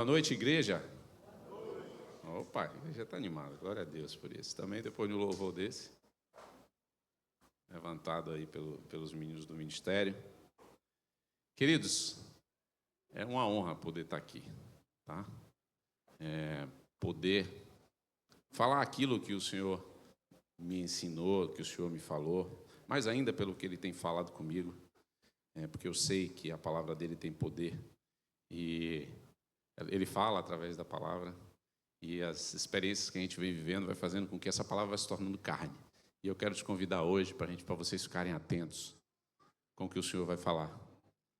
Boa noite, igreja. Opa, a igreja está animada, glória a Deus por isso. Também depois de um louvor desse, levantado aí pelos meninos do ministério. Queridos, é uma honra poder estar aqui, tá? Poder falar aquilo que o Senhor me ensinou, que o Senhor me falou, mais ainda pelo que Ele tem falado comigo, porque eu sei que a palavra dEle tem poder e Ele fala através da palavra. E as experiências que a gente vem vivendo vai fazendo com que essa palavra vá se tornando carne. E eu quero te convidar hoje para vocês ficarem atentos com o que o Senhor vai falar.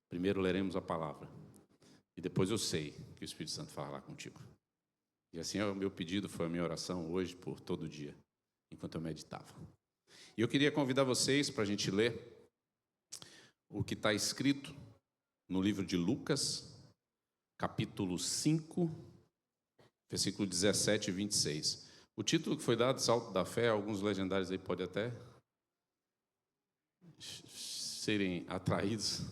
Primeiro leremos a palavra. E depois eu sei que o Espírito Santo falará contigo. E assim é o meu pedido, foi a minha oração hoje por todo dia, enquanto eu meditava. E eu queria convidar vocês para a gente ler o que está escrito no livro de Lucas, capítulo 5, versículo 17 e 26. O título que foi dado, Salto da Fé, alguns legendários aí podem até serem atraídos,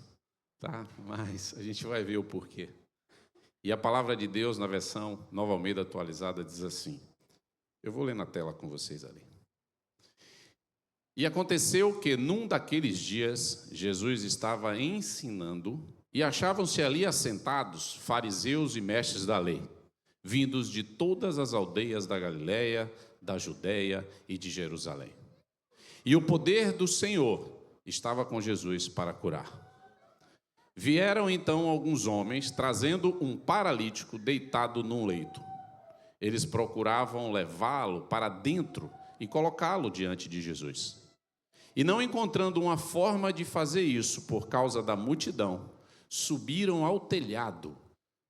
tá? Mas a gente vai ver o porquê. E a palavra de Deus, na versão Nova Almeida atualizada, diz assim. Eu vou ler na tela com vocês ali. E aconteceu que, num daqueles dias, Jesus estava ensinando e achavam-se ali assentados fariseus e mestres da lei, vindos de todas as aldeias da Galiléia, da Judéia e de Jerusalém. E o poder do Senhor estava com Jesus para curar. Vieram então alguns homens, trazendo um paralítico deitado num leito. Eles procuravam levá-lo para dentro e colocá-lo diante de Jesus. E não encontrando uma forma de fazer isso por causa da multidão, subiram ao telhado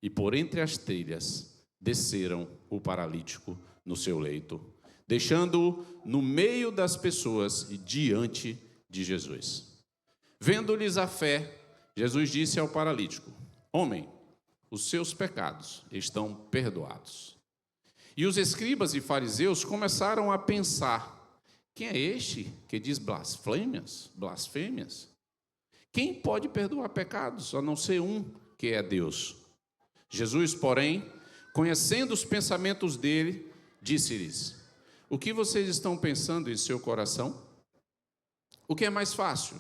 e por entre as telhas desceram o paralítico no seu leito, deixando-o no meio das pessoas e diante de Jesus. Vendo-lhes a fé, Jesus disse ao paralítico: Homem, os seus pecados estão perdoados. E os escribas e fariseus começaram a pensar: quem é este que diz blasfêmias? Quem pode perdoar pecados, a não ser um, que é Deus? Jesus, porém, conhecendo os pensamentos dele, disse-lhes: O que vocês estão pensando em seu coração? O que é mais fácil?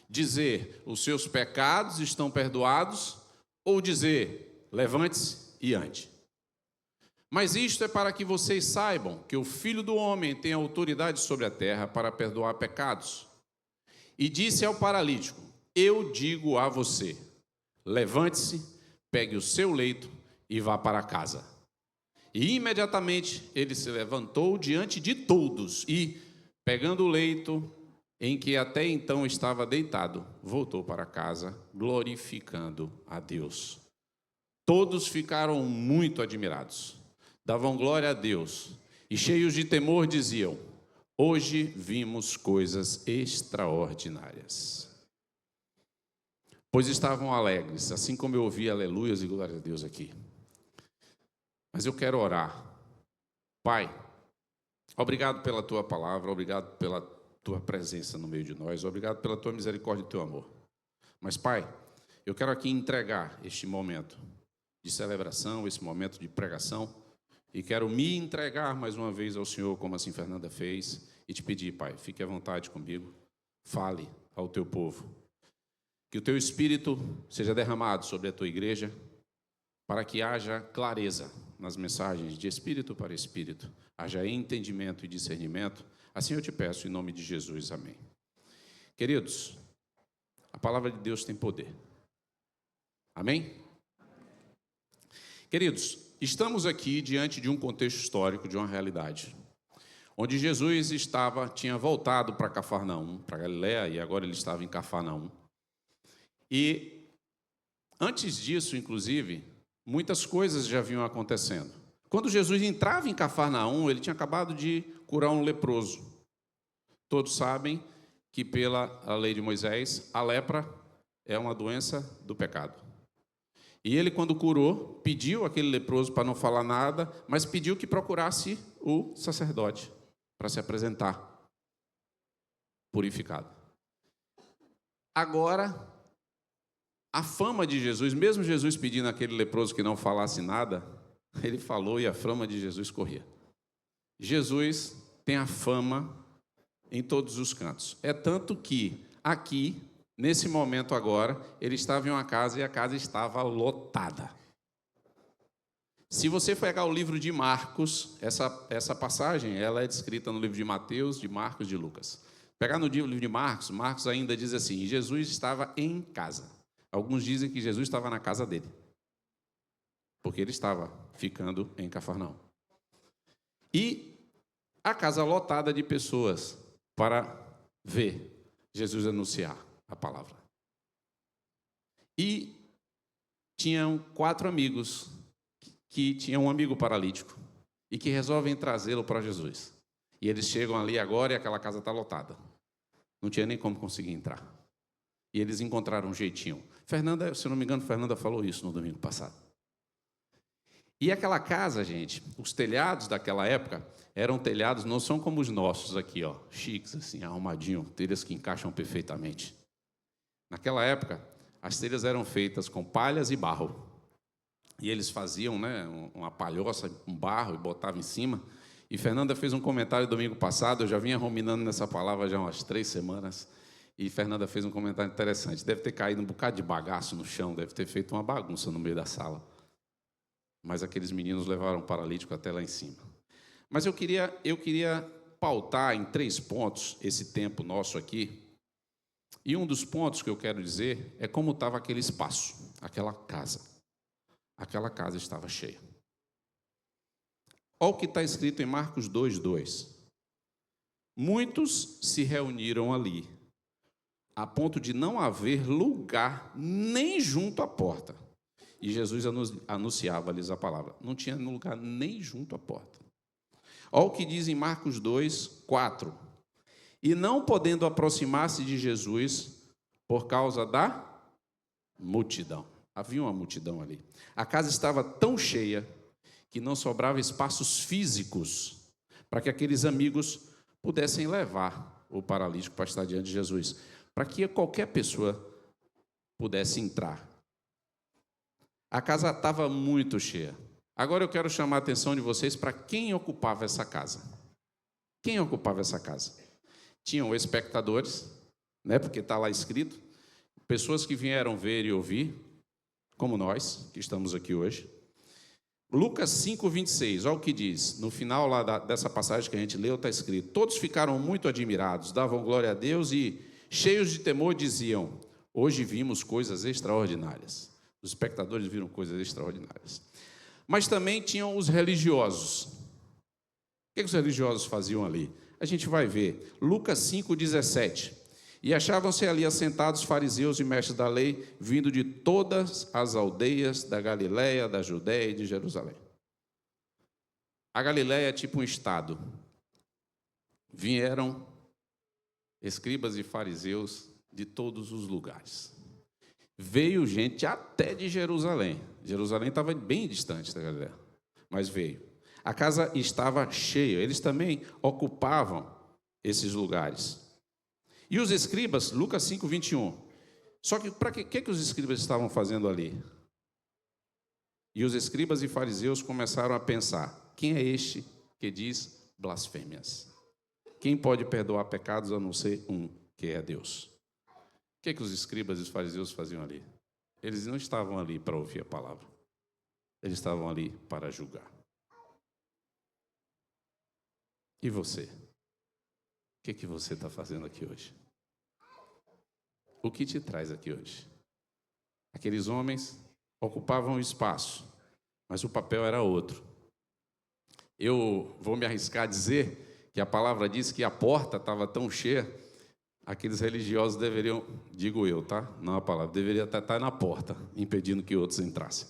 Dizer, os seus pecados estão perdoados, ou dizer, levante-se e ande? Mas isto é para que vocês saibam que o Filho do Homem tem autoridade sobre a terra para perdoar pecados. E disse ao paralítico: Eu digo a você, levante-se, pegue o seu leito e vá para casa. E imediatamente ele se levantou diante de todos e, pegando o leito em que até então estava deitado, voltou para casa, glorificando a Deus. Todos ficaram muito admirados, davam glória a Deus e, cheios de temor, diziam: Hoje vimos coisas extraordinárias. Pois estavam alegres, assim como eu ouvi aleluias e glória a Deus aqui. Mas eu quero orar. Pai, obrigado pela tua palavra, obrigado pela tua presença no meio de nós, obrigado pela tua misericórdia e teu amor. Mas, Pai, eu quero aqui entregar este momento de celebração, esse momento de pregação, e quero me entregar mais uma vez ao Senhor, como assim Fernanda fez, e te pedir, Pai, fique à vontade comigo, fale ao teu povo. Que o teu Espírito seja derramado sobre a tua igreja, para que haja clareza nas mensagens de espírito para espírito, haja entendimento e discernimento. Assim eu te peço, em nome de Jesus, amém. Queridos, a palavra de Deus tem poder. Amém? Queridos, estamos aqui diante de um contexto histórico, de uma realidade, onde Jesus tinha voltado para Cafarnaum, para Galiléia, e agora ele estava em Cafarnaum. E antes disso, inclusive, muitas coisas já vinham acontecendo. Quando Jesus entrava em Cafarnaum, ele tinha acabado de curar um leproso. Todos sabem que, pela lei de Moisés, a lepra é uma doença do pecado. E ele, quando curou, pediu aquele leproso para não falar nada, mas pediu que procurasse o sacerdote para se apresentar purificado. Agora, A fama de Jesus, mesmo Jesus pedindo àquele leproso que não falasse nada, ele falou e a fama de Jesus corria. Jesus tem a fama em todos os cantos. É tanto que aqui, nesse momento agora, ele estava em uma casa e a casa estava lotada. Se você pegar o livro de Marcos, essa passagem ela é descrita no livro de Mateus, de Marcos, de Lucas. Pegar no livro de Marcos, Marcos ainda diz assim: Jesus estava em casa. Alguns dizem que Jesus estava na casa dele, porque ele estava ficando em Cafarnaum. E a casa lotada de pessoas para ver Jesus anunciar a palavra. E tinham 4 amigos que tinham um amigo paralítico e que resolvem trazê-lo para Jesus. E eles chegam ali agora e aquela casa está lotada. Não tinha nem como conseguir entrar. E eles encontraram um jeitinho. Fernanda, se eu não me engano, Fernanda falou isso no domingo passado. E aquela casa, gente, os telhados daquela época eram telhados, não são como os nossos aqui, ó, chiques, assim, arrumadinho, telhas que encaixam perfeitamente. Naquela época, as telhas eram feitas com palhas e barro. E eles faziam, né, uma palhoça, um barro, e botavam em cima. E Fernanda fez um comentário domingo passado, eu já vinha ruminando nessa palavra já umas 3 semanas, e Fernanda fez um comentário interessante. Deve ter caído um bocado de bagaço no chão, deve ter feito uma bagunça no meio da sala. Mas aqueles meninos levaram o paralítico até lá em cima. Mas eu queria pautar em 3 pontos esse tempo nosso aqui. E um dos pontos que eu quero dizer é como estava aquele espaço, aquela casa. Aquela casa estava cheia. Olha o que está escrito em Marcos 2:2. Muitos se reuniram ali, a ponto de não haver lugar nem junto à porta. E Jesus anunciava-lhes a palavra. Não tinha lugar nem junto à porta. Olha o que diz em Marcos 2:4. E não podendo aproximar-se de Jesus por causa da multidão. Havia uma multidão ali. A casa estava tão cheia que não sobrava espaços físicos para que aqueles amigos pudessem levar o paralítico para estar diante de Jesus, para que qualquer pessoa pudesse entrar. A casa estava muito cheia. Agora eu quero chamar a atenção de vocês para quem ocupava essa casa. Quem ocupava essa casa? Tinham espectadores, né, porque está lá escrito, pessoas que vieram ver e ouvir, como nós, que estamos aqui hoje. Lucas 5:26, olha o que diz. No final lá dessa passagem que a gente leu, está escrito: todos ficaram muito admirados, davam glória a Deus e, cheios de temor, diziam: hoje vimos coisas extraordinárias. Os espectadores viram coisas extraordinárias. Mas também tinham os religiosos. O que os religiosos faziam ali? A gente vai ver. Lucas 5:17. E achavam-se ali assentados fariseus e mestres da lei, vindo de todas as aldeias da Galiléia, da Judéia e de Jerusalém. A Galiléia é tipo um estado. Vieram escribas e fariseus de todos os lugares. Veio gente até de Jerusalém. Jerusalém estava bem distante da Galiléia, mas veio. A casa estava cheia. Eles também ocupavam esses lugares. E os escribas, Lucas 5:21. Só que para que os escribas estavam fazendo ali? E os escribas e fariseus começaram a pensar: quem é este que diz blasfêmias? Quem pode perdoar pecados a não ser um, que é Deus? O que os escribas e os fariseus faziam ali? Eles não estavam ali para ouvir a palavra. Eles estavam ali para julgar. E você? O que você está fazendo aqui hoje? O que te traz aqui hoje? Aqueles homens ocupavam o espaço, mas o papel era outro. Eu vou me arriscar a dizer que a palavra diz que a porta estava tão cheia, aqueles religiosos deveriam, digo eu, tá? Não a palavra, deveria estar na porta, impedindo que outros entrassem.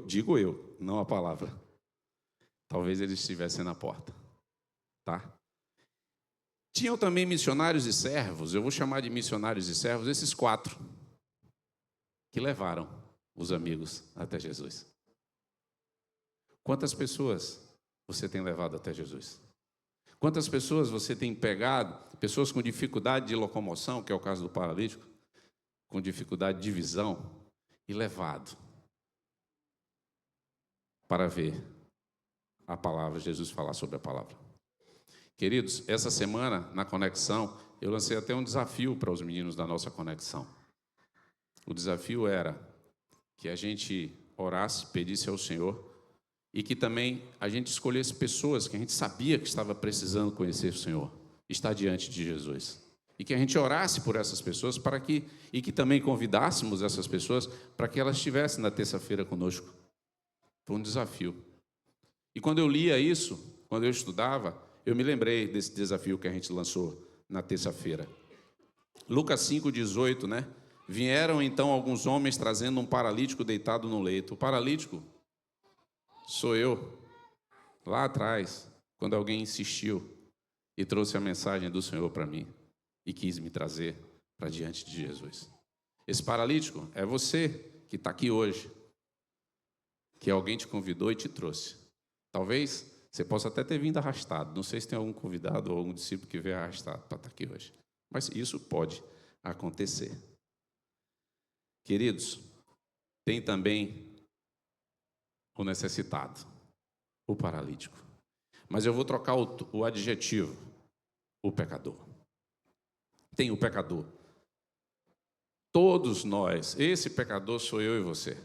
Digo eu, não a palavra. Talvez eles estivessem na porta, tá? Tinham também missionários e servos, eu vou chamar de missionários e servos, esses 4, que levaram os amigos até Jesus. Quantas pessoas você tem levado até Jesus? Quantas pessoas você tem pegado, pessoas com dificuldade de locomoção, que é o caso do paralítico, com dificuldade de visão e levado para ver a palavra, Jesus falar sobre a palavra. Queridos, essa semana, na conexão, eu lancei até um desafio para os meninos da nossa conexão. O desafio era que a gente orasse, pedisse ao Senhor e que também a gente escolhesse pessoas que a gente sabia que estava precisando conhecer o Senhor, estar diante de Jesus. E que a gente orasse por essas pessoas e que também convidássemos essas pessoas para que elas estivessem na terça-feira conosco. Foi um desafio. E quando eu lia isso, quando eu estudava, eu me lembrei desse desafio que a gente lançou na terça-feira. Lucas 5,18, né? Vieram então alguns homens trazendo um paralítico deitado no leito. O paralítico sou eu, lá atrás, quando alguém insistiu e trouxe a mensagem do Senhor para mim e quis me trazer para diante de Jesus. Esse paralítico é você que está aqui hoje, que alguém te convidou e te trouxe. Talvez você possa até ter vindo arrastado. Não sei se tem algum convidado ou algum discípulo que veio arrastado para estar aqui hoje. Mas isso pode acontecer. Queridos, tem também o necessitado, o paralítico. Mas eu vou trocar o adjetivo, o pecador. Tem o pecador. Todos nós, esse pecador sou eu e você.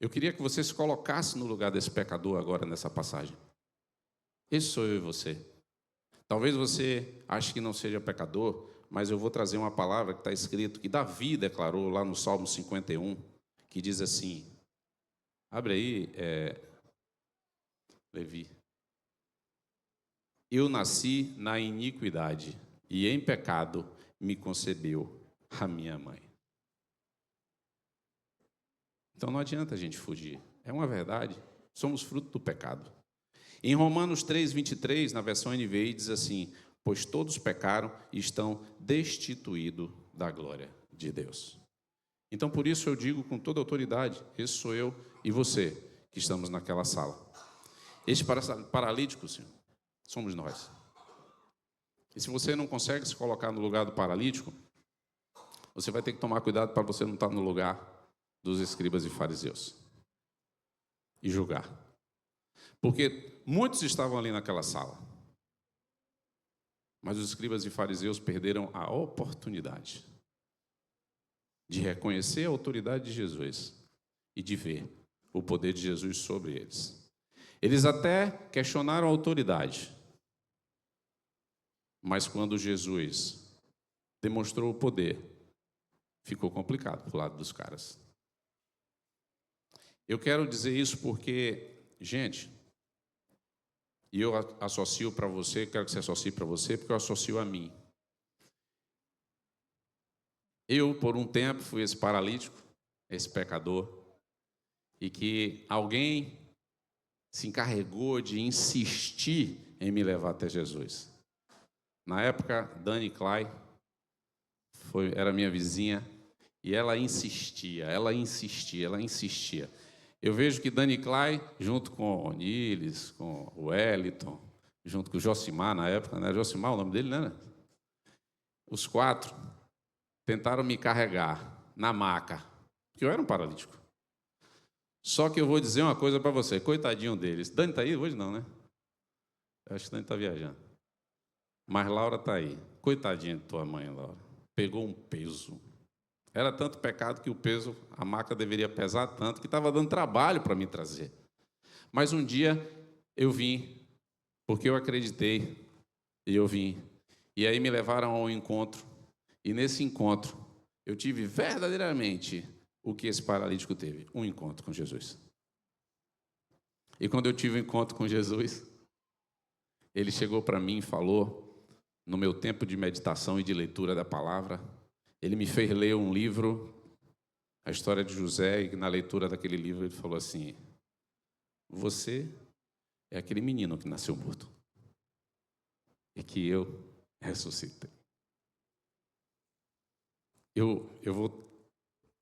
Eu queria que você se colocasse no lugar desse pecador agora nessa passagem. Esse sou eu e você. Talvez você ache que não seja pecador, mas eu vou trazer uma palavra que está escrito, que Davi declarou lá no Salmo 51, que diz assim, abre aí, Levi. Eu nasci na iniquidade, e em pecado me concebeu a minha mãe. Então não adianta a gente fugir. É uma verdade. Somos fruto do pecado. Em Romanos 3,23, na versão NVI, diz assim, pois todos pecaram e estão destituídos da glória de Deus. Então, por isso eu digo com toda autoridade, esse sou eu e você que estamos naquela sala. Este paralítico, Senhor, somos nós. E se você não consegue se colocar no lugar do paralítico, você vai ter que tomar cuidado para você não estar no lugar dos escribas e fariseus e julgar. Porque muitos estavam ali naquela sala, mas os escribas e fariseus perderam a oportunidade de reconhecer a autoridade de Jesus e de ver o poder de Jesus sobre eles. Eles até questionaram a autoridade, mas quando Jesus demonstrou o poder, ficou complicado para o lado dos caras. Eu quero dizer isso porque, gente, e eu associo para você, quero que você associe para você, porque eu associo a mim. Eu, por um tempo, fui esse paralítico, esse pecador, e que alguém se encarregou de insistir em me levar até Jesus. Na época, Dani Clay era minha vizinha, e ela insistia. Eu vejo que Dani Clay, junto com o Oniles, com o Wellington, junto com o Josimar na época, né? Josimar, o nome dele, né? Os 4 tentaram me carregar na maca, porque eu era um paralítico. Só que eu vou dizer uma coisa para você, coitadinho deles. Dani está aí hoje não, né? Eu acho que Dani está viajando. Mas Laura está aí. Coitadinha de tua mãe, Laura. Pegou um peso. Era tanto pecado que o peso, a maca deveria pesar tanto, que estava dando trabalho para me trazer. Mas um dia eu vim, porque eu acreditei, e eu vim. E aí me levaram a um encontro, e nesse encontro eu tive verdadeiramente o que esse paralítico teve, um encontro com Jesus. E quando eu tive um encontro com Jesus, ele chegou para mim e falou, no meu tempo de meditação e de leitura da palavra, ele me fez ler um livro, a história de José, e na leitura daquele livro ele falou assim, você é aquele menino que nasceu morto e que eu ressuscitei. Eu vou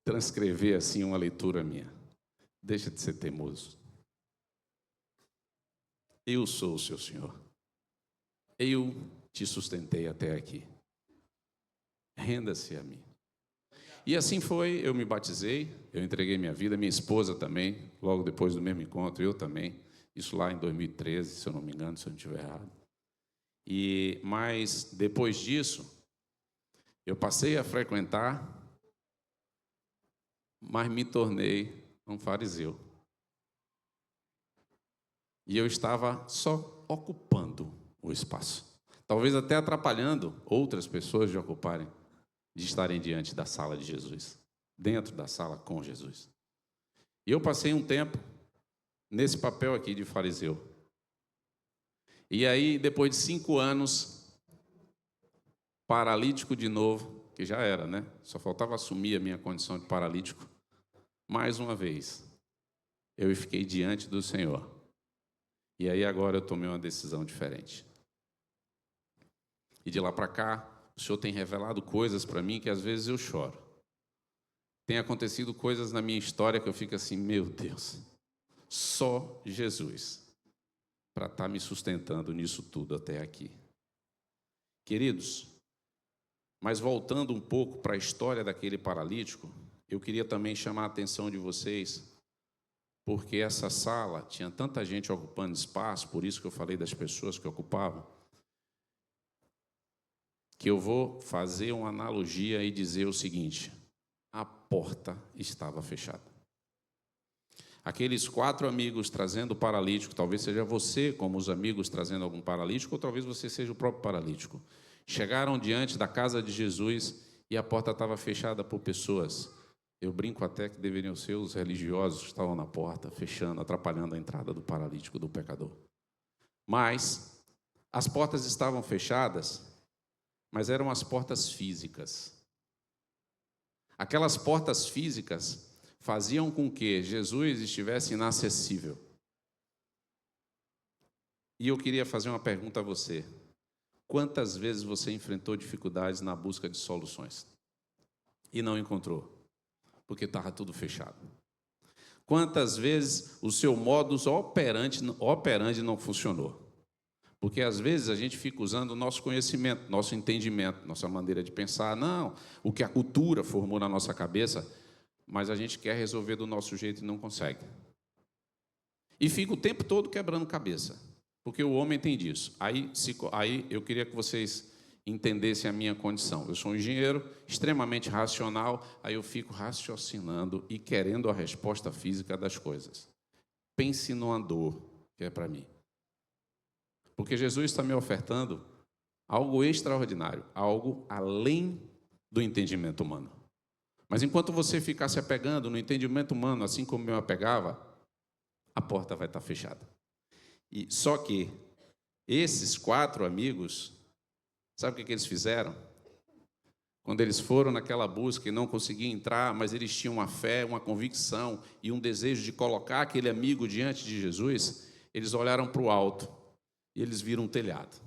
transcrever assim uma leitura minha. Deixa de ser teimoso. Eu sou o seu Senhor. Eu te sustentei até aqui. Renda-se a mim. E assim foi, eu me batizei, eu entreguei minha vida, minha esposa também, logo depois do mesmo encontro, eu também. Isso lá em 2013, se eu não me engano, se eu não estiver errado. Mas depois disso, eu passei a frequentar, mas me tornei um fariseu. E eu estava só ocupando o espaço. Talvez até atrapalhando outras pessoas de ocuparem, de estarem diante da sala de Jesus, dentro da sala com Jesus. E eu passei um tempo nesse papel aqui de fariseu. E aí, depois de 5 anos, paralítico de novo, que já era, né? Só faltava assumir a minha condição de paralítico. Mais uma vez, eu fiquei diante do Senhor. E aí agora eu tomei uma decisão diferente. E de lá para cá, o Senhor tem revelado coisas para mim que às vezes eu choro. Tem acontecido coisas na minha história que eu fico assim, meu Deus, só Jesus para estar me sustentando nisso tudo até aqui. Queridos, mas voltando um pouco para a história daquele paralítico, eu queria também chamar a atenção de vocês, porque essa sala tinha tanta gente ocupando espaço, por isso que eu falei das pessoas que ocupavam, que eu vou fazer uma analogia e dizer o seguinte: a porta estava fechada. Aqueles 4 amigos trazendo o paralítico, talvez seja você como os amigos trazendo algum paralítico, ou talvez você seja o próprio paralítico. Chegaram diante da casa de Jesus e a porta estava fechada por pessoas. Eu brinco até que deveriam ser os religiosos que estavam na porta, fechando, atrapalhando a entrada do paralítico, do pecador. Mas as portas estavam fechadas, mas eram as portas físicas. Aquelas portas físicas faziam com que Jesus estivesse inacessível. E eu queria fazer uma pergunta a você. Quantas vezes você enfrentou dificuldades na busca de soluções e não encontrou? Porque estava tudo fechado. Quantas vezes o seu modus operandi não funcionou? Porque às vezes a gente fica usando o nosso conhecimento, nosso entendimento, nossa maneira de pensar, não, o que a cultura formou na nossa cabeça, mas a gente quer resolver do nosso jeito e não consegue. E fica o tempo todo quebrando cabeça, porque o homem tem disso. Aí eu queria que vocês entendessem a minha condição. Eu sou um engenheiro extremamente racional, aí eu fico raciocinando e querendo a resposta física das coisas. Pense numa dor que é para mim. Porque Jesus está me ofertando algo extraordinário, algo além do entendimento humano. Mas enquanto você ficar se apegando no entendimento humano, assim como eu apegava, a porta vai estar fechada. E só que esses 4 amigos, sabe o que eles fizeram? Quando eles foram naquela busca e não conseguiam entrar, mas eles tinham uma fé, uma convicção e um desejo de colocar aquele amigo diante de Jesus, eles olharam para o alto e eles viram um telhado.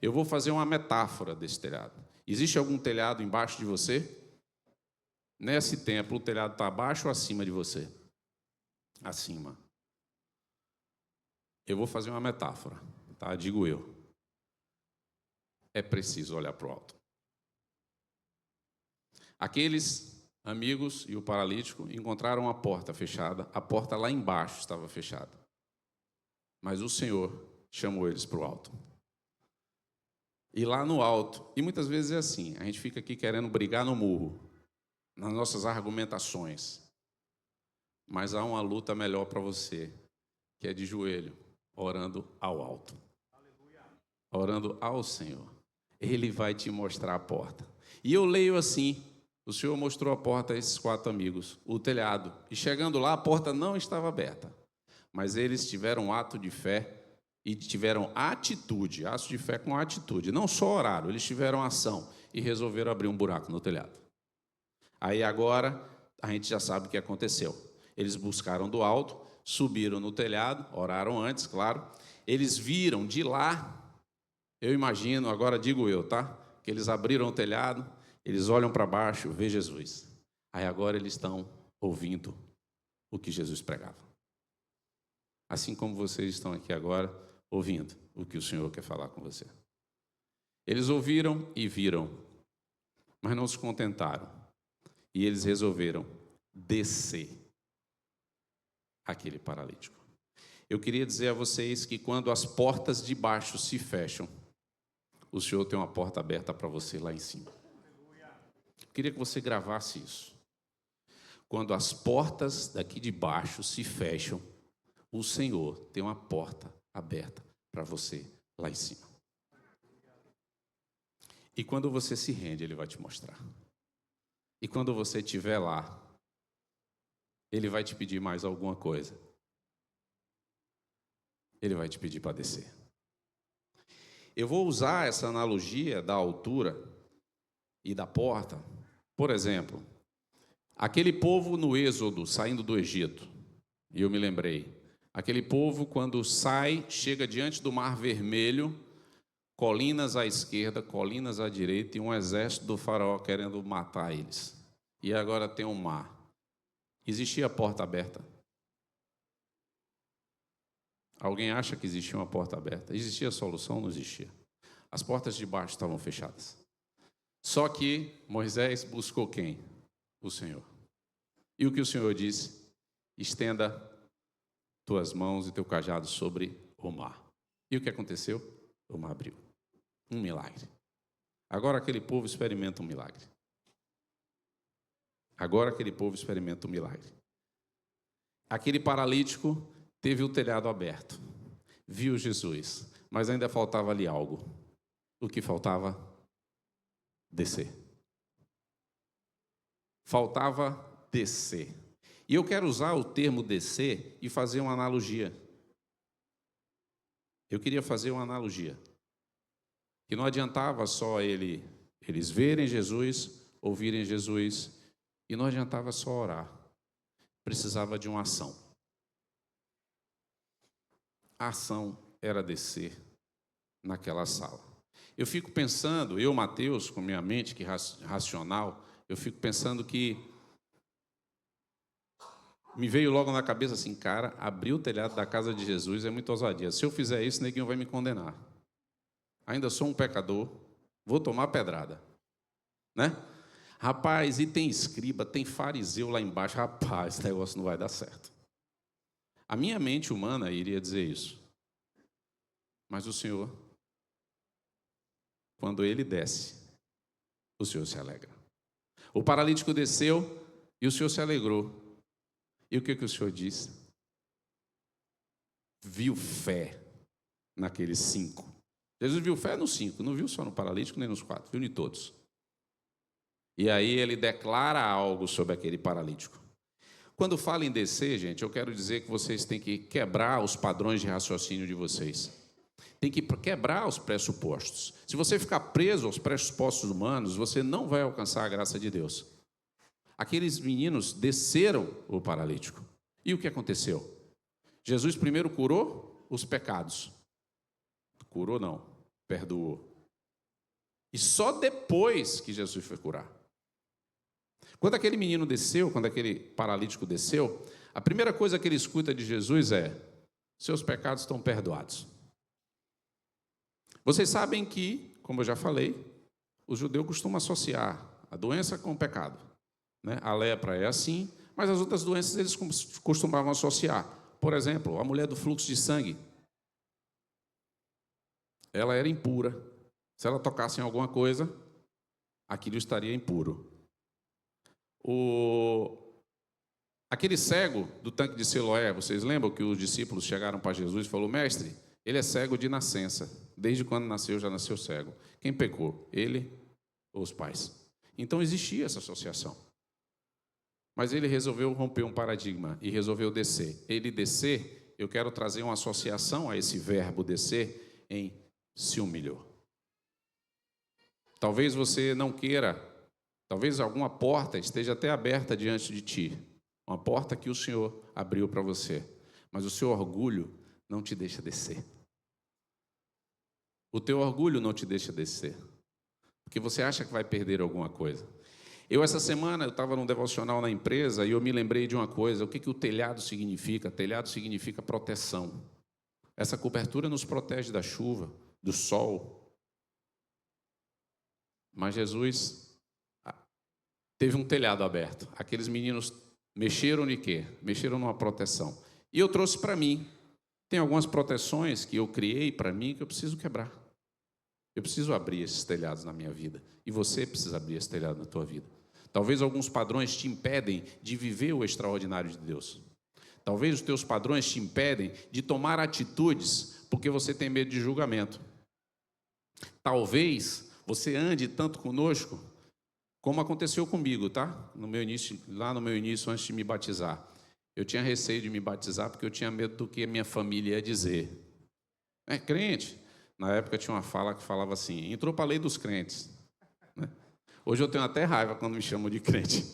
Eu vou fazer uma metáfora desse telhado. Existe algum telhado embaixo de você? Nesse templo, o telhado está abaixo ou acima de você? Acima. Eu vou fazer uma metáfora, tá? Digo eu. É preciso olhar para o alto. Aqueles amigos e o paralítico encontraram a porta fechada. A porta lá embaixo estava fechada. Mas o Senhor chamou eles para o alto. E lá no alto, e muitas vezes é assim, a gente fica aqui querendo brigar no murro, nas nossas argumentações. Mas há uma luta melhor para você, que é de joelho, orando ao alto. Orando ao Senhor. Ele vai te mostrar a porta. E eu leio assim, o Senhor mostrou a porta a esses 4 amigos, o telhado. E chegando lá, a porta não estava aberta. Mas eles tiveram um ato de fé e tiveram atitude, ato de fé com atitude. Não só oraram, eles tiveram ação e resolveram abrir um buraco no telhado. Aí agora, a gente já sabe o que aconteceu. Eles buscaram do alto, subiram no telhado, oraram antes, claro. Eles viram de lá, eu imagino, agora digo eu, tá? Que eles abriram o telhado, eles olham para baixo, vê Jesus. Aí agora eles estão ouvindo o que Jesus pregava. Assim como vocês estão aqui agora, ouvindo o que o Senhor quer falar com você. Eles ouviram e viram, mas não se contentaram. E eles resolveram descer aquele paralítico. Eu queria dizer a vocês que quando as portas de baixo se fecham, o Senhor tem uma porta aberta para você lá em cima. Eu queria que você gravasse isso. Quando as portas daqui de baixo se fecham, o Senhor tem uma porta aberta para você lá em cima. E quando você se rende, Ele vai te mostrar. E quando você estiver lá, Ele vai te pedir mais alguma coisa. Ele vai te pedir para descer. Eu vou usar essa analogia da altura e da porta. Por exemplo, aquele povo no Êxodo, saindo do Egito, e eu me lembrei, aquele povo quando sai, chega diante do Mar Vermelho, colinas à esquerda, colinas à direita, e um exército do faraó querendo matar eles. E agora tem um mar. Existia a porta aberta? Alguém acha que existia uma porta aberta? Existia solução? Não existia. As portas de baixo estavam fechadas. Só que Moisés buscou quem? O Senhor. E o que o Senhor disse? Estenda tuas mãos e teu cajado sobre o mar. E o que aconteceu? O mar abriu. Um milagre. Agora aquele povo experimenta um milagre. Agora aquele povo experimenta um milagre. Aquele paralítico teve o telhado aberto. Viu Jesus. Mas ainda faltava ali algo. O que faltava? Descer. Faltava descer. E eu quero usar o termo descer e fazer uma analogia. Eu queria fazer uma analogia. Que não adiantava só eles verem Jesus, ouvirem Jesus, e não adiantava só orar. Precisava de uma ação. A ação era descer naquela sala. Eu fico pensando, eu, Mateus, com minha mente que racional, eu fico pensando que me veio logo na cabeça assim, cara, abrir o telhado da casa de Jesus é muito ousadia. Se eu fizer isso, neguinho vai me condenar. Ainda sou um pecador, vou tomar pedrada, né? Rapaz, e tem escriba, tem fariseu lá embaixo, rapaz, esse negócio não vai dar certo. A minha mente humana iria dizer isso. Mas o Senhor, quando Ele desce, o Senhor se alegra. O paralítico desceu e o Senhor se alegrou. E o que o Senhor disse? Viu fé naqueles 5. Jesus viu fé nos 5, não viu só no paralítico nem nos 4, viu em todos. E aí Ele declara algo sobre aquele paralítico. Quando falo em descer, gente, eu quero dizer que vocês têm que quebrar os padrões de raciocínio de vocês. Tem que quebrar os pressupostos. Se você ficar preso aos pressupostos humanos, você não vai alcançar a graça de Deus. Aqueles meninos desceram o paralítico. E o que aconteceu? Jesus primeiro curou os pecados. Curou não, perdoou. E só depois que Jesus foi curar. Quando aquele menino desceu, quando aquele paralítico desceu, a primeira coisa que ele escuta de Jesus é: seus pecados estão perdoados. Vocês sabem que, como eu já falei, o judeu costuma associar a doença com o pecado, né? A lepra é assim, mas as outras doenças eles costumavam associar. Por exemplo, a mulher do fluxo de sangue. Ela era impura. Se ela tocasse em alguma coisa, aquilo estaria impuro. Aquele cego do tanque de Siloé, vocês lembram que os discípulos chegaram para Jesus e falaram: mestre, ele é cego de nascença. Desde quando nasceu, já nasceu cego. Quem pecou? Ele ou os pais? Então existia essa associação. Mas ele resolveu romper um paradigma e resolveu descer. Ele descer, eu quero trazer uma associação a esse verbo descer em se humilhou. Talvez você não queira, talvez alguma porta esteja até aberta diante de ti. Uma porta que o Senhor abriu para você. Mas o seu orgulho não te deixa descer. O teu orgulho não te deixa descer. Porque você acha que vai perder alguma coisa. Essa semana, eu estava num devocional na empresa e eu me lembrei de uma coisa. O que o telhado significa? Telhado significa proteção. Essa cobertura nos protege da chuva, do sol. Mas Jesus teve um telhado aberto. Aqueles meninos mexeram em quê? Mexeram numa proteção. E eu trouxe para mim. Tem algumas proteções que eu criei para mim que eu preciso quebrar. Eu preciso abrir esses telhados na minha vida. E você precisa abrir esse telhado na tua vida. Talvez alguns padrões te impedem de viver o extraordinário de Deus. Talvez os teus padrões te impedem de tomar atitudes porque você tem medo de julgamento. Talvez você ande tanto conosco como aconteceu comigo, tá? Lá no meu início, antes de me batizar. Eu tinha receio de me batizar porque eu tinha medo do que a minha família ia dizer. É crente. Na época tinha uma fala que falava assim, entrou para a lei dos crentes. Hoje eu tenho até raiva quando me chamam de crente.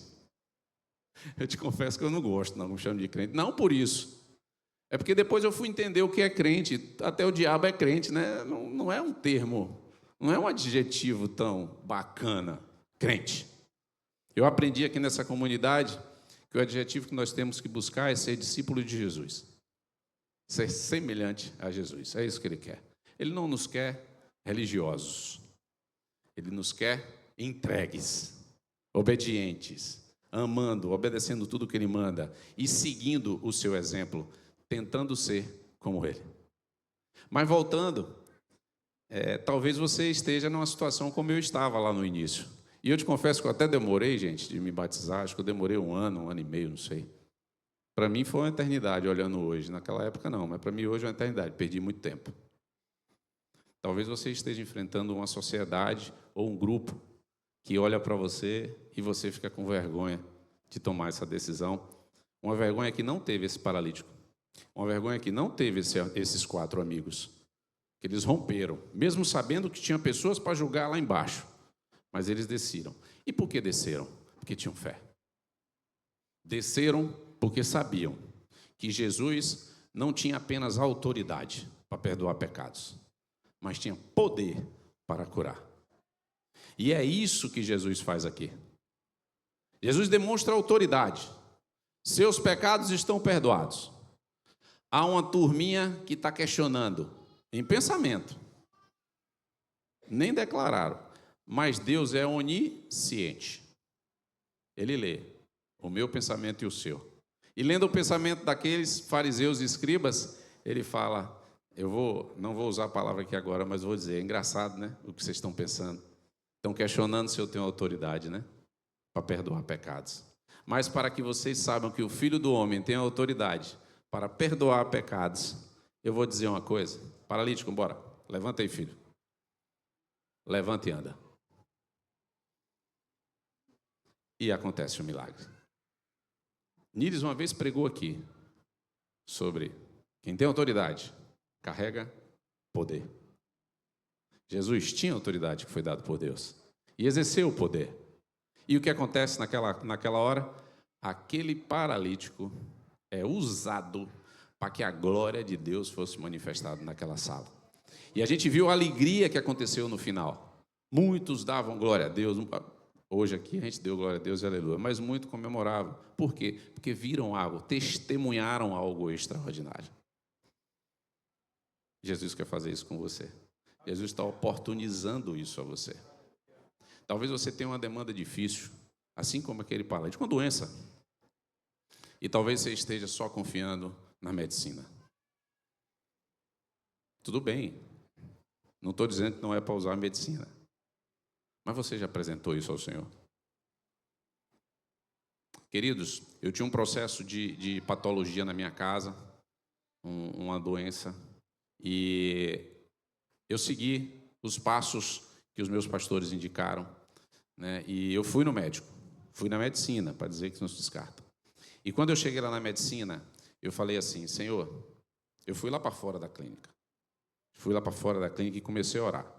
Eu te confesso que eu não gosto, não, me chamam de crente. Não por isso. É porque depois eu fui entender o que é crente. Até o diabo é crente, né? Não é um termo, não é um adjetivo tão bacana, crente. Eu aprendi aqui nessa comunidade que o adjetivo que nós temos que buscar é ser discípulo de Jesus. Ser semelhante a Jesus. É isso que ele quer. Ele não nos quer religiosos. Ele nos quer entregues, obedientes, amando, obedecendo tudo que ele manda e seguindo o seu exemplo, tentando ser como ele. Mas voltando, talvez você esteja numa situação como eu estava lá no início. E eu te confesso que eu até demorei, gente, de me batizar. Acho que eu demorei um ano e meio, não sei. Para mim foi uma eternidade, olhando hoje. Naquela época não, mas para mim hoje é uma eternidade. Perdi muito tempo. Talvez você esteja enfrentando uma sociedade ou um grupo que olha para você e você fica com vergonha de tomar essa decisão. Uma vergonha que não teve esse paralítico. Uma vergonha que não teve esses 4 amigos. Que eles romperam, mesmo sabendo que tinha pessoas para julgar lá embaixo. Mas eles desceram. E por que desceram? Porque tinham fé. Desceram porque sabiam que Jesus não tinha apenas autoridade para perdoar pecados, mas tinha poder para curar. E é isso que Jesus faz aqui. Jesus demonstra autoridade. Seus pecados estão perdoados. Há uma turminha que está questionando, em pensamento. Nem declararam. Mas Deus é onisciente. Ele lê o meu pensamento e o seu. E lendo o pensamento daqueles fariseus e escribas, ele fala, não vou usar a palavra aqui agora, mas vou dizer, é engraçado, né? O que vocês estão pensando. Estão questionando se eu tenho autoridade, né? Para perdoar pecados. Mas para que vocês saibam que o Filho do Homem tem autoridade para perdoar pecados, eu vou dizer uma coisa. Paralítico, bora. Levanta aí, filho. Levanta e anda. E acontece um milagre. Níris uma vez pregou aqui sobre quem tem autoridade, carrega poder. Jesus tinha autoridade que foi dado por Deus e exerceu o poder. E o que acontece naquela hora? Aquele paralítico é usado para que a glória de Deus fosse manifestada naquela sala. E a gente viu a alegria que aconteceu no final. Muitos davam glória a Deus. Hoje aqui a gente deu glória a Deus e aleluia, mas muito comemoravam. Por quê? Porque viram algo, testemunharam algo extraordinário. Jesus quer fazer isso com você. Jesus está oportunizando isso a você. Talvez você tenha uma demanda difícil, assim como aquele paralítico, uma doença. E talvez você esteja só confiando na medicina. Tudo bem. Não estou dizendo que não é para usar a medicina. Mas você já apresentou isso ao Senhor? Queridos, eu tinha um processo de patologia na minha casa, uma doença, e eu segui os passos que os meus pastores indicaram, né? E eu fui no médico, fui na medicina, para dizer que não se descarta. E quando eu cheguei lá na medicina, eu falei assim, Senhor, eu fui lá para fora da clínica. Fui lá para fora da clínica e comecei a orar.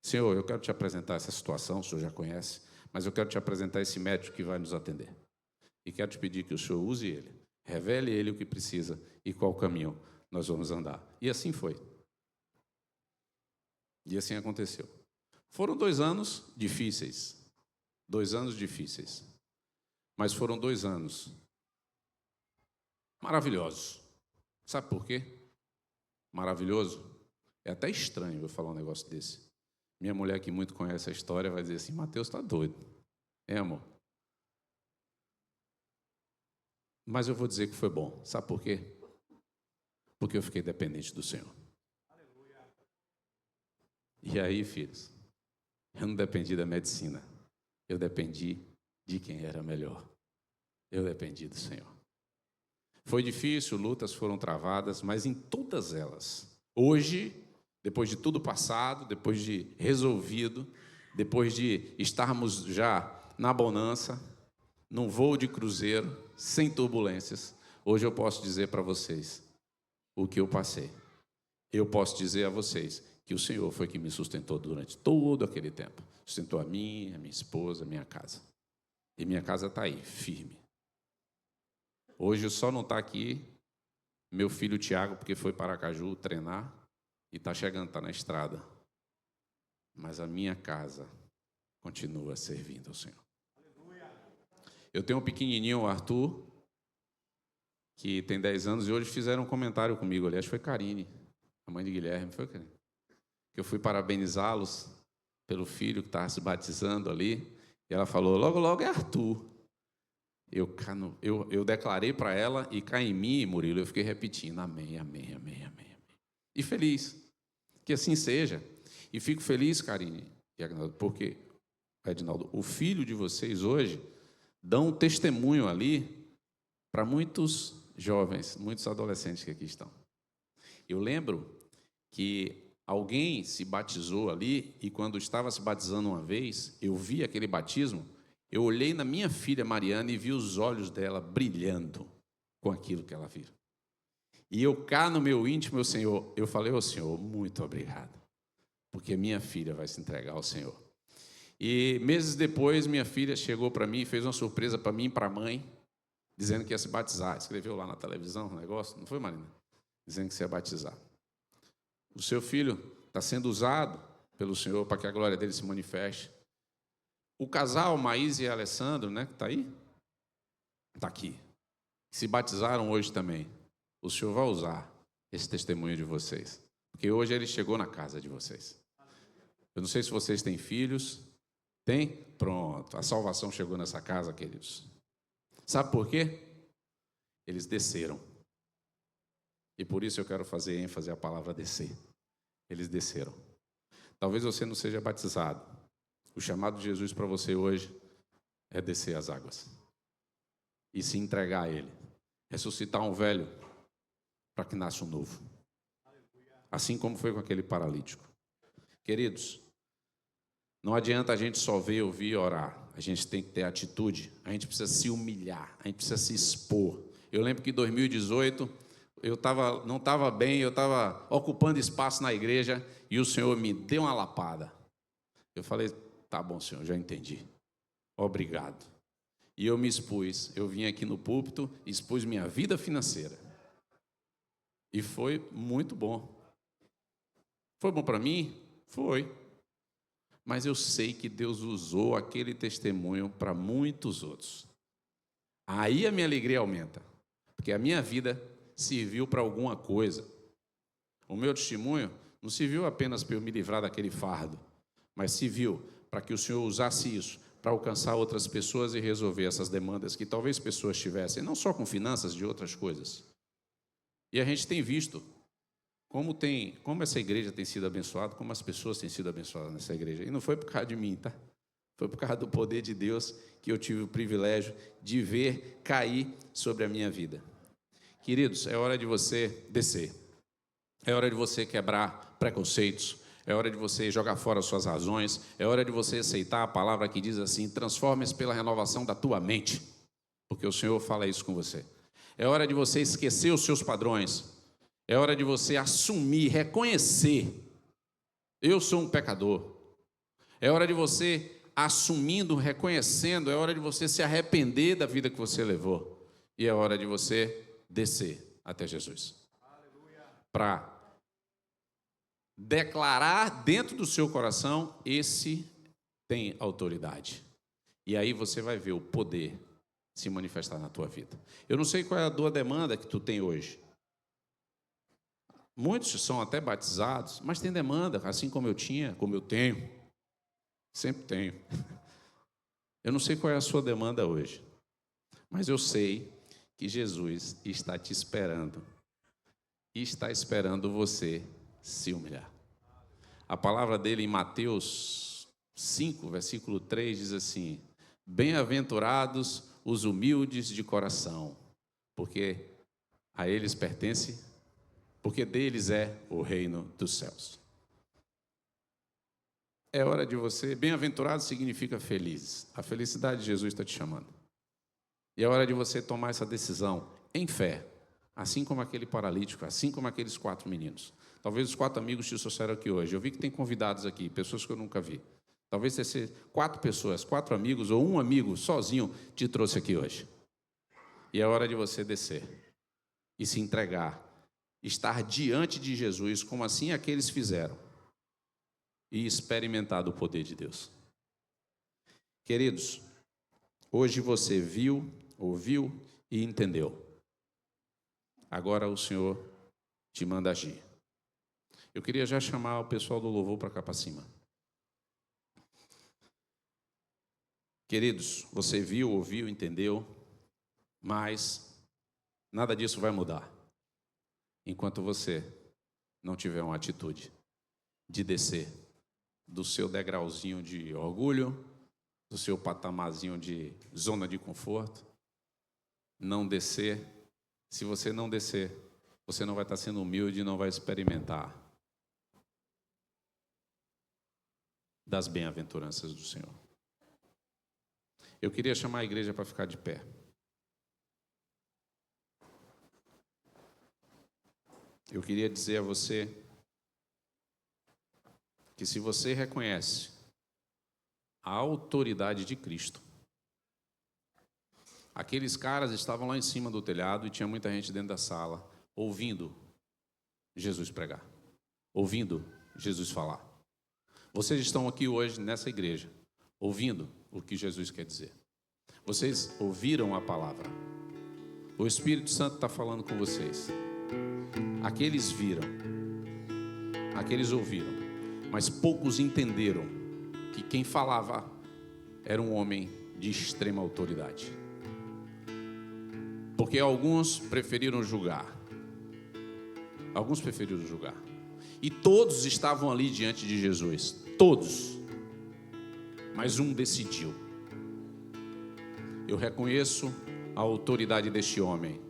Senhor, eu quero te apresentar essa situação, o Senhor já conhece, mas eu quero te apresentar esse médico que vai nos atender. E quero te pedir que o Senhor use ele, revele ele o que precisa e qual caminho nós vamos andar. E assim foi. E assim aconteceu. Foram 2 anos difíceis. 2 anos difíceis. Mas foram 2 anos maravilhosos. Sabe por quê? Maravilhoso? É até estranho eu falar um negócio desse. Minha mulher, que muito conhece a história, vai dizer assim, Mateus está doido. É, amor? Mas eu vou dizer que foi bom. Sabe por quê? Porque eu fiquei dependente do Senhor. E aí, filhos, eu não dependi da medicina. Eu dependi de quem era melhor. Eu dependi do Senhor. Foi difícil, lutas foram travadas, mas em todas elas, hoje, depois de tudo passado, depois de resolvido, depois de estarmos já na bonança, num voo de cruzeiro, sem turbulências, hoje eu posso dizer para vocês o que eu passei. Eu posso dizer a vocês que o Senhor foi que me sustentou durante todo aquele tempo. Sustentou a mim, a minha esposa, a minha casa. E minha casa está aí, firme. Hoje só não está aqui meu filho Tiago, porque foi para Aracaju treinar e está chegando, está na estrada. Mas a minha casa continua servindo ao Senhor. Eu tenho um pequenininho, o Arthur, que tem 10 anos, e hoje fizeram um comentário comigo, aliás, foi Karine, a mãe de Guilherme, foi Karine, que eu fui parabenizá-los pelo filho que estava se batizando ali, e ela falou, logo, logo é Arthur. Eu declarei para ela, e cá em mim, Murilo, eu fiquei repetindo, amém, amém, amém, amém, amém. E feliz, que assim seja. E fico feliz, Karine e Agnaldo, porque, Edinaldo, o filho de vocês hoje dão um testemunho ali para muitos jovens, muitos adolescentes que aqui estão. Eu lembro que alguém se batizou ali e quando estava se batizando uma vez, eu vi aquele batismo, eu olhei na minha filha Mariana e vi os olhos dela brilhando com aquilo que ela viu. E eu cá no meu íntimo, meu Senhor, eu falei ao Senhor, muito obrigado, porque minha filha vai se entregar ao Senhor. E meses depois, minha filha chegou para mim e fez uma surpresa para mim e para a mãe, dizendo que ia se batizar. Escreveu lá na televisão o negócio, não foi, Marina? Dizendo que se ia batizar. O seu filho está sendo usado pelo Senhor para que a glória dele se manifeste. O casal, Maísa e Alessandro, né, que está aí? Está aqui. Se batizaram hoje também. O Senhor vai usar esse testemunho de vocês. Porque hoje ele chegou na casa de vocês. Eu não sei se vocês têm filhos. Tem? Pronto. A salvação chegou nessa casa, queridos. Sabe por quê? Eles desceram. E por isso eu quero fazer ênfase à palavra descer. Eles desceram. Talvez você não seja batizado. O chamado de Jesus para você hoje é descer as águas. E se entregar a Ele. Ressuscitar um velho para que nasça um novo. Assim como foi com aquele paralítico. Queridos, não adianta a gente só ver, ouvir e orar. A gente tem que ter atitude. A gente precisa se humilhar. A gente precisa se expor. Eu lembro que em 2018, não estava bem, eu estava ocupando espaço na igreja e o Senhor me deu uma lapada. Eu falei, tá bom, Senhor, já entendi. Obrigado. E eu me expus. Eu vim aqui no púlpito e expus minha vida financeira. E foi muito bom. Foi bom para mim? Foi. Mas eu sei que Deus usou aquele testemunho para muitos outros. Aí a minha alegria aumenta, porque a minha vida serviu para alguma coisa. O meu testemunho não serviu apenas para eu me livrar daquele fardo, mas serviu para que o Senhor usasse isso para alcançar outras pessoas e resolver essas demandas que talvez pessoas tivessem, não só com finanças, de outras coisas. E a gente tem visto como essa igreja tem sido abençoada, como as pessoas têm sido abençoadas nessa igreja. E não foi por causa de mim, tá? Foi por causa do poder de Deus que eu tive o privilégio de ver cair sobre a minha vida. Queridos, é hora de você descer. É hora de você quebrar preconceitos. É hora de você jogar fora suas razões. É hora de você aceitar a palavra que diz assim, transforme-se pela renovação da tua mente. Porque o Senhor fala isso com você. É hora de você esquecer os seus padrões. É hora de você assumir, reconhecer. Eu sou um pecador. É hora de você, assumindo, reconhecendo, é hora de você se arrepender da vida que você levou. E é hora de você descer até Jesus. Para declarar dentro do seu coração, esse tem autoridade. E aí você vai ver o poder se manifestar na tua vida. Eu não sei qual é a tua demanda que tu tem hoje. Muitos são até batizados, mas tem demanda, assim como eu tinha, como eu tenho. Sempre tenho. Eu não sei qual é a sua demanda hoje, mas eu sei que Jesus está te esperando. E está esperando você se humilhar. A palavra dele em Mateus 5, versículo 3, diz assim: bem-aventurados os humildes de coração, porque a eles pertence, porque deles é o reino dos céus. É hora de você, bem-aventurado significa felizes. A felicidade de Jesus está te chamando. E é hora de você tomar essa decisão em fé, assim como aquele paralítico, assim como aqueles 4 meninos. Talvez os 4 amigos te trouxeram aqui hoje. Eu vi que tem convidados aqui, pessoas que eu nunca vi. Talvez você 4 pessoas, 4 amigos ou um amigo sozinho te trouxe aqui hoje. E é hora de você descer e se entregar, estar diante de Jesus, como assim aqueles fizeram, e experimentar do poder de Deus. Queridos, hoje você viu, ouviu e entendeu. Agora o Senhor te manda agir. Eu queria já chamar o pessoal do louvor para cá para cima. Queridos, você viu, ouviu, entendeu, mas nada disso vai mudar enquanto você não tiver uma atitude de descer do seu degrauzinho de orgulho, do seu patamarzinho de zona de conforto. Não descer. Se você não descer, você não vai estar sendo humilde e não vai experimentar das bem-aventuranças do Senhor. Eu queria chamar a igreja para ficar de pé. Eu queria dizer a você que se você reconhece a autoridade de Cristo, aqueles caras estavam lá em cima do telhado e tinha muita gente dentro da sala, ouvindo Jesus pregar, ouvindo Jesus falar. Vocês estão aqui hoje nessa igreja, ouvindo o que Jesus quer dizer. Vocês ouviram a palavra. O Espírito Santo está falando com vocês. Aqueles viram, aqueles ouviram, mas poucos entenderam que quem falava era um homem de extrema autoridade. Porque alguns preferiram julgar. Alguns preferiram julgar. E todos estavam ali diante de Jesus. Todos. Mas um decidiu. Eu reconheço a autoridade deste homem.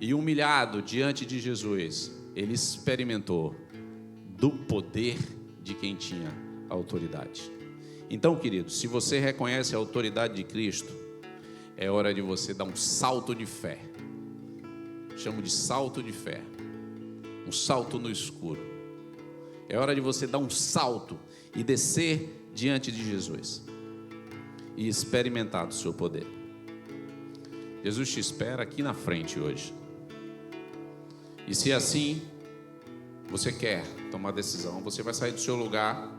E humilhado diante de Jesus, ele experimentou do poder de quem tinha a autoridade. Então, querido, se você reconhece a autoridade de Cristo, é hora de você dar um salto de fé. Chamo de salto de fé. Um salto no escuro. É hora de você dar um salto e descer diante de Jesus e experimentar do seu poder. Jesus te espera aqui na frente hoje. E se assim você quer tomar decisão, você vai sair do seu lugar,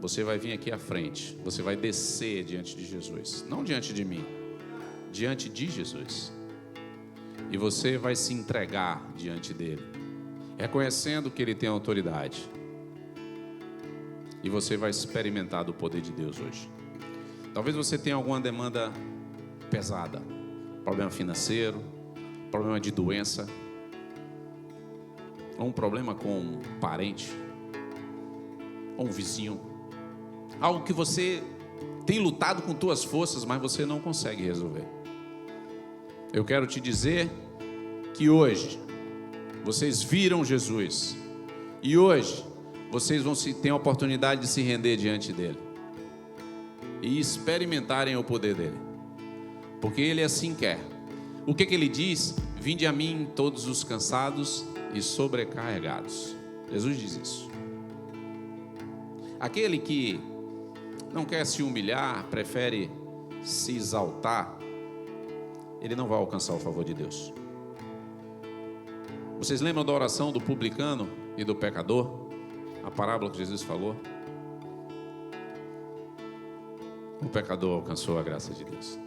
você vai vir aqui à frente, você vai descer diante de Jesus, não diante de mim, diante de Jesus. E você vai se entregar diante dele, reconhecendo que ele tem autoridade. E você vai experimentar do poder de Deus hoje. Talvez você tenha alguma demanda pesada, problema financeiro, problema de doença, ou um problema com um parente, ou um vizinho, algo que você tem lutado com tuas forças, mas você não consegue resolver. Eu quero te dizer que hoje vocês viram Jesus, e hoje vocês vão ter a oportunidade de se render diante dele e experimentarem o poder dele, porque ele assim quer. O que ele diz? Vinde a mim todos os cansados e sobrecarregados. Jesus diz isso. Aquele que não quer se humilhar, prefere se exaltar, ele não vai alcançar o favor de Deus. Vocês lembram da oração do publicano e do pecador? A parábola que Jesus falou? O pecador alcançou a graça de Deus,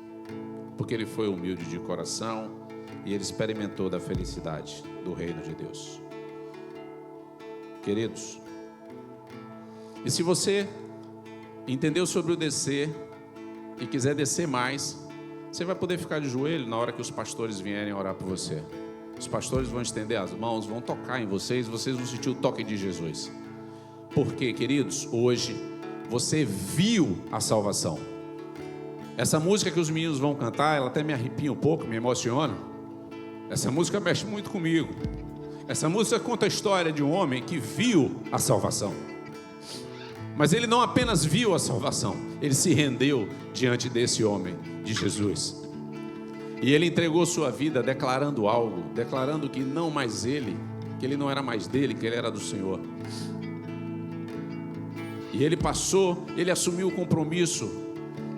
porque ele foi humilde de coração e ele experimentou da felicidade do reino de Deus. Queridos, e se você entendeu sobre o descer e quiser descer mais, Você vai poder ficar de joelho na hora que os pastores vierem orar por você. Os pastores vão estender as mãos, vão tocar em vocês, vocês vão sentir o toque de Jesus. Porque, queridos, hoje você viu a salvação. Essa música que os meninos vão cantar, ela até me arrepia um pouco, me emociona. Essa música mexe muito comigo. Essa música conta a história de um homem que viu a salvação. Mas ele não apenas viu a salvação, ele se rendeu diante desse homem, de Jesus. E ele entregou sua vida declarando algo, declarando que não mais ele, que ele não era mais dele, que ele era do Senhor. E ele passou, ele assumiu o compromisso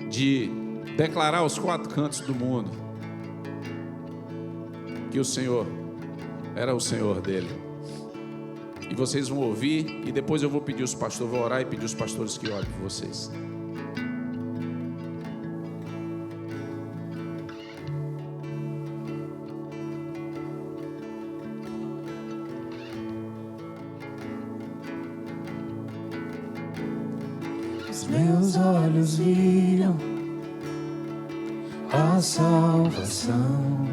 de declarar aos 4 cantos do mundo que o Senhor era o Senhor dele. E vocês vão ouvir, e depois eu vou pedir os pastores, vou orar e pedir os pastores que orem por vocês. Os meus olhos viram a salvação,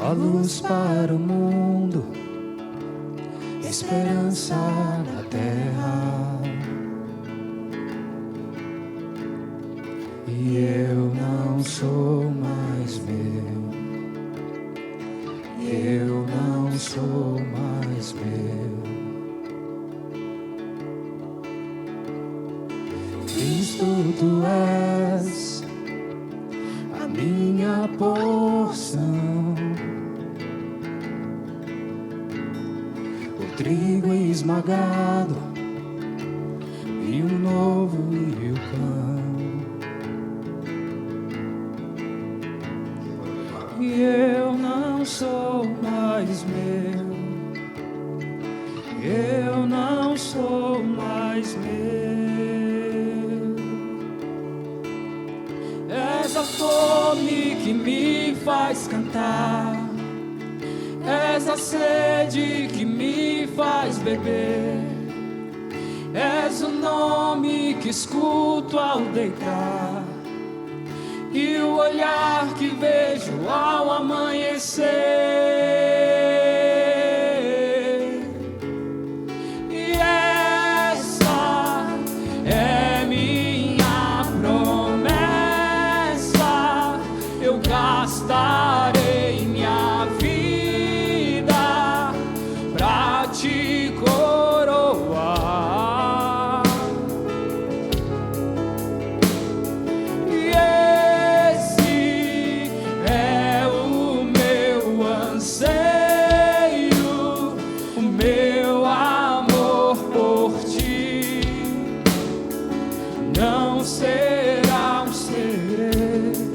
a luz para o mundo, esperança na terra. E eu não sou mais meu, eu não sou mais meu. Cristo, tu és a minha porção, o trigo esmagado e um novo rio pão. E eu não sou mais meu, eu não sou mais meu. És a fome que me faz cantar, és a sede que me faz beber, és o nome que escuto ao deitar e o olhar que vejo ao amanhecer. E essa é minha promessa, eu gastarei minha vida pra te coroar. E esse é o meu anseio, o meu amor por ti não será um segredo.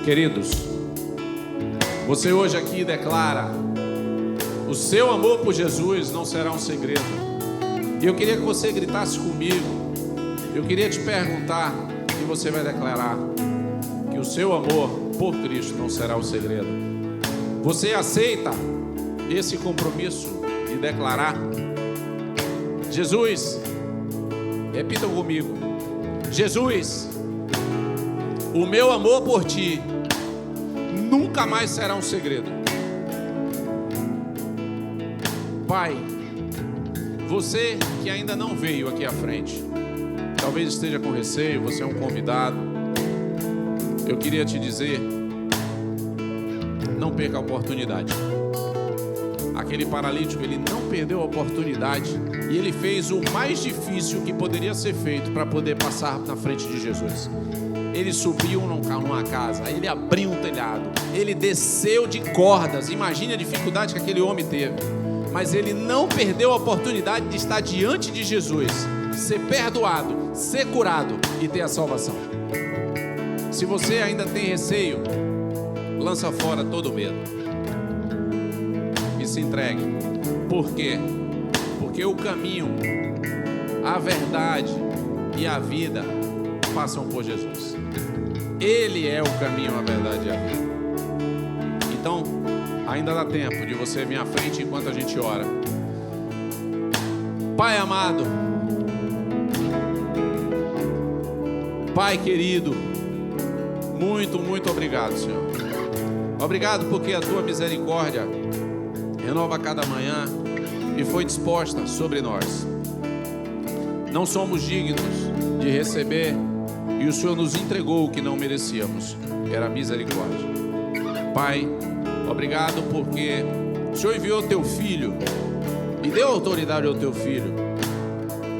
Queridos, você hoje aqui declara: o seu amor por Jesus não será um segredo. E eu queria que você gritasse comigo. Eu queria te perguntar, e você vai declarar que o seu amor por Cristo não será um segredo. Você aceita esse compromisso de declarar? Jesus, repita comigo: Jesus, o meu amor por ti nunca mais será um segredo. Pai, você que ainda não veio aqui à frente, talvez esteja com receio, você é um convidado, eu queria te dizer: não perca a oportunidade. Aquele paralítico, ele não perdeu a oportunidade e ele fez o mais difícil que poderia ser feito para poder passar na frente de Jesus. Ele subiu numa casa, ele abriu um telhado, ele desceu de cordas. Imagine a dificuldade que aquele homem teve. Mas ele não perdeu a oportunidade de estar diante de Jesus, ser perdoado, ser curado e ter a salvação. Se você ainda tem receio, lança fora todo o medo e se entregue. Por quê? Porque o caminho, a verdade e a vida passam por Jesus. Ele é o caminho, a verdade e a vida. Então, ainda dá tempo de você vir à frente enquanto a gente ora. Pai amado, Pai querido, muito, muito obrigado, Senhor. Obrigado porque a Tua misericórdia renova cada manhã e foi disposta sobre nós. Não somos dignos de receber e o Senhor nos entregou o que não merecíamos, que era a misericórdia. Pai, obrigado porque o Senhor enviou Teu Filho e deu autoridade ao Teu Filho.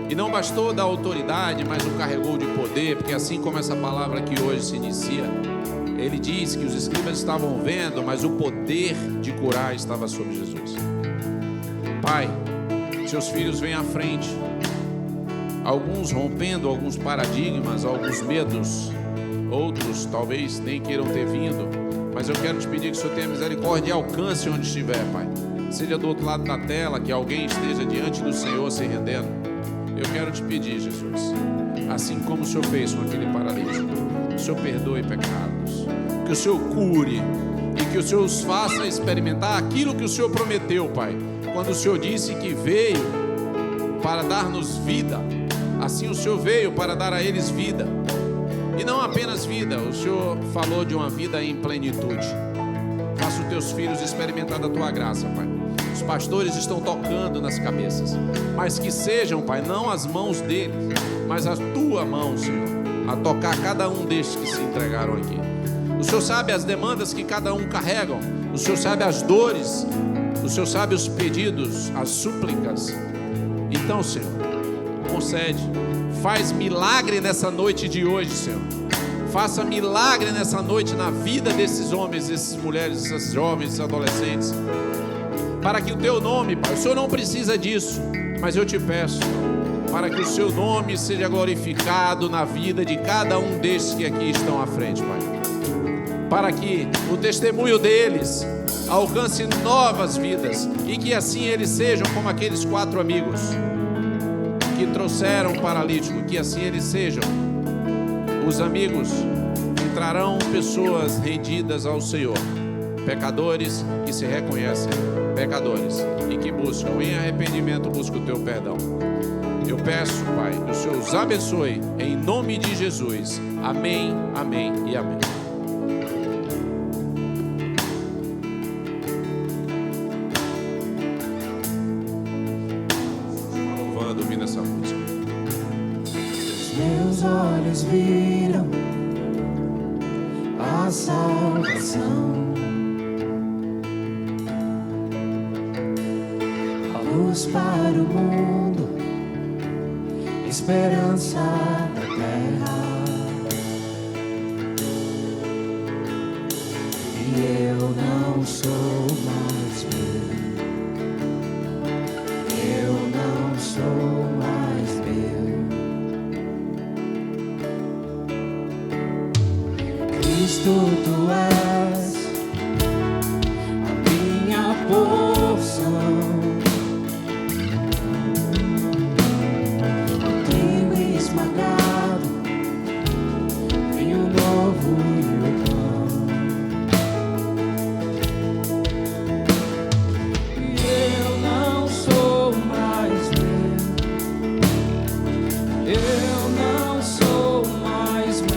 E não bastou dar autoridade, mas o carregou de poder, porque assim como essa palavra que hoje se inicia, ele diz que os escribas estavam vendo, mas o poder de curar estava sobre Jesus. Pai, Seus filhos vêm à frente, alguns rompendo alguns paradigmas, alguns medos, outros talvez nem queiram ter vindo, mas eu quero te pedir que o Senhor tenha misericórdia e alcance onde estiver, Pai. Seja do outro lado da tela, que alguém esteja diante do Senhor se rendendo. Eu quero te pedir, Jesus, assim como o Senhor fez com aquele paralítico, que o Senhor perdoe pecados, que o Senhor cure e que o Senhor os faça experimentar aquilo que o Senhor prometeu, Pai. Quando o Senhor disse que veio para dar-nos vida, assim o Senhor veio para dar a eles vida. E não apenas vida, o Senhor falou de uma vida em plenitude. Faça os teus filhos experimentar da tua graça, Pai. Os pastores estão tocando nas cabeças, mas que sejam, Pai, não as mãos deles, mas a tua mão, Senhor, a tocar cada um destes que se entregaram aqui. O Senhor sabe as demandas que cada um carregam, o Senhor sabe as dores, o Senhor sabe os pedidos, as súplicas. Então, Senhor, concede, faz milagre nessa noite de hoje, Senhor. Faça milagre nessa noite na vida desses homens, dessas mulheres, desses jovens, desses adolescentes, para que o teu nome, Pai, o Senhor não precisa disso, mas eu te peço, para que o seu nome seja glorificado na vida de cada um destes que aqui estão à frente, Pai. Para que o testemunho deles alcance novas vidas e que assim eles sejam como aqueles 4 amigos que trouxeram o paralítico, que assim eles sejam os amigos que trarão pessoas rendidas ao Senhor, pecadores que se reconhecem pecadores e que buscam em arrependimento, buscam o teu perdão. Eu peço, Pai, que o Senhor os abençoe em nome de Jesus. Amém, amém e amém. Louvando, ouvindo essa música. Meus olhos viram a salvação, a luz para o mundo, esperança da terra. E eu não sou mais meu, eu não sou mais meu. Cristo, tu és a minha porção, o trigo esmagado, vinho novo e o pão. E eu não sou mais meu, eu não sou mais meu.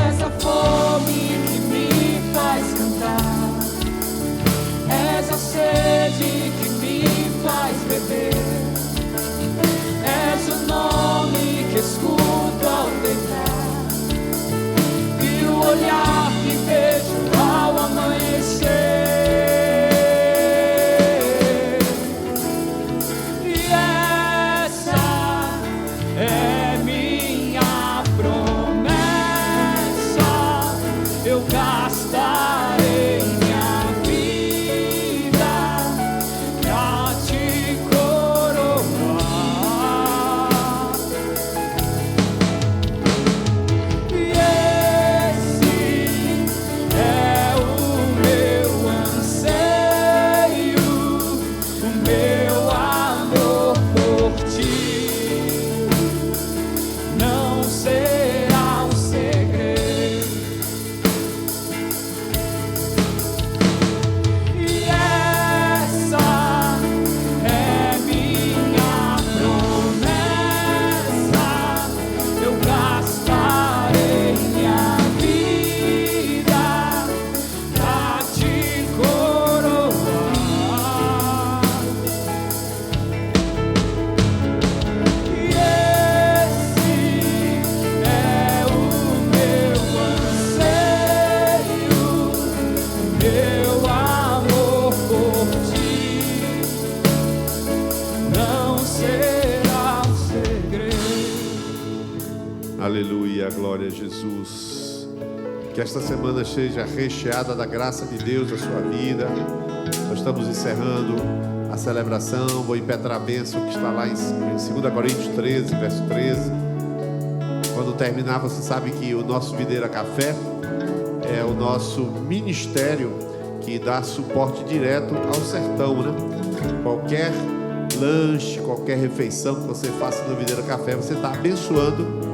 Essa fome que me faz cantar, essa sede que me faz beber, és o nome que escuto ao deitar e o olhar que vejo ao amanhecer. E essa é minha promessa, eu gastarei minha vida pra te coroar. Aleluia, glória a Jesus. Que esta semana seja recheada da graça de Deus na sua vida. Nós estamos encerrando a celebração. Vou impetrar a bênção que está lá em 2 Coríntios 13, verso 13. Quando terminar, você sabe que o nosso Videira Café é o nosso ministério que dá suporte direto ao sertão, né? Qualquer lanche, qualquer refeição que você faça no Videira Café, você está abençoando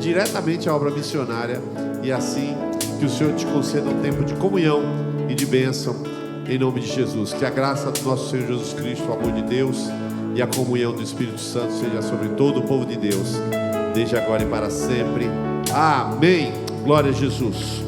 diretamente a obra missionária, e assim que o Senhor te conceda um tempo de comunhão e de bênção, em nome de Jesus. Que a graça do nosso Senhor Jesus Cristo, o amor de Deus e a comunhão do Espírito Santo seja sobre todo o povo de Deus, desde agora e para sempre. Amém. Glória a Jesus.